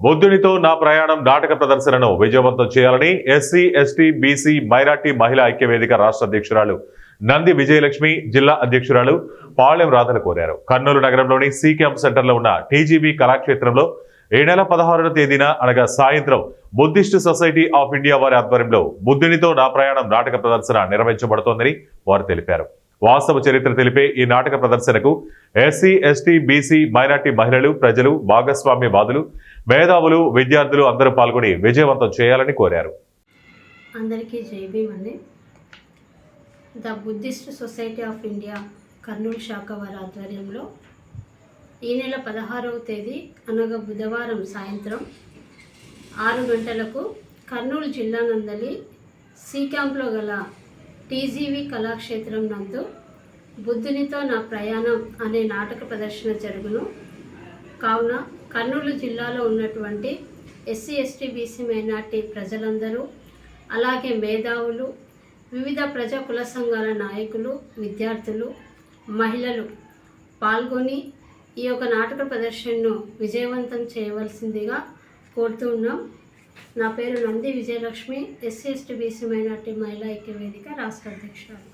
బుద్ధునితో నా ప్రయాణం నాటక ప్రదర్శనను విజయవంతం చేయాలని ఎస్సీ ఎస్టీ బీసీ మైనార్టీ మహిళా ఐక్యవేదిక రాష్ట్ర అధ్యక్షురాలు నంది విజయలక్ష్మి, జిల్లా అధ్యక్షురాలు పాళెం రాధలు కోరారు. కర్నూలు నగరంలోని సి క్యాంప్ సెంటర్లో ఉన్న టీజీబీ కళాక్షేత్రంలో ఈ నెల 16వ తేదీన అనగా సాయంత్రం బుద్ధిస్ట్ సొసైటీ ఆఫ్ ఇండియా వారి ఆధ్వర్యంలో బుద్ధునితో నా ప్రయాణం నాటక ప్రదర్శన నిర్వహించబడుతోందని వారు తెలిపారు. వాస్తవ చరిత్ర తెలిపే ఈ నాటక ప్రదర్శనకు ఎస్సీ ఎస్టీ బీసీ మైనార్టీ మహిళలు, ప్రజలు, భాగస్వామ్యవాదులు, మేధావులు, విద్యార్థులు అందరూ పాల్గొని విజయవంతం చేయాలని కోరారు. అందరికీ జై భీమ్ అండి. The Buddhist society of India Kurnool శాఖ వారి ఆధ్వర్యంలో ఈ నెల 16వ తేదీ అనగా బుధవారం సాయంత్రం 6 గంటలకు కర్నూలు జిల్లా నందలి సి క్యాంప్లో గల టీజీవీ కళాక్షేత్రం నందు బుద్ధునితో నా ప్రయాణం అనే నాటక ప్రదర్శన జరుగును. కావున కర్నూలు జిల్లాలో ఉన్నటువంటి ఎస్సీ ఎస్టీ బీసీ మైనార్టీ ప్రజలందరూ, అలాగే మేధావులు, వివిధ ప్రజా కుల సంఘాల నాయకులు, విద్యార్థులు, మహిళలు పాల్గొని ఈ యొక్క నాటక ప్రదర్శనను విజయవంతం చేయవలసిందిగా కోరుతూ ఉన్నాం. నా పేరు Nandi Vijayalakshmi, SC ST BC minority మహిళా ఐక్యవేదిక రాష్ట్ర అధ్యక్షురాలు.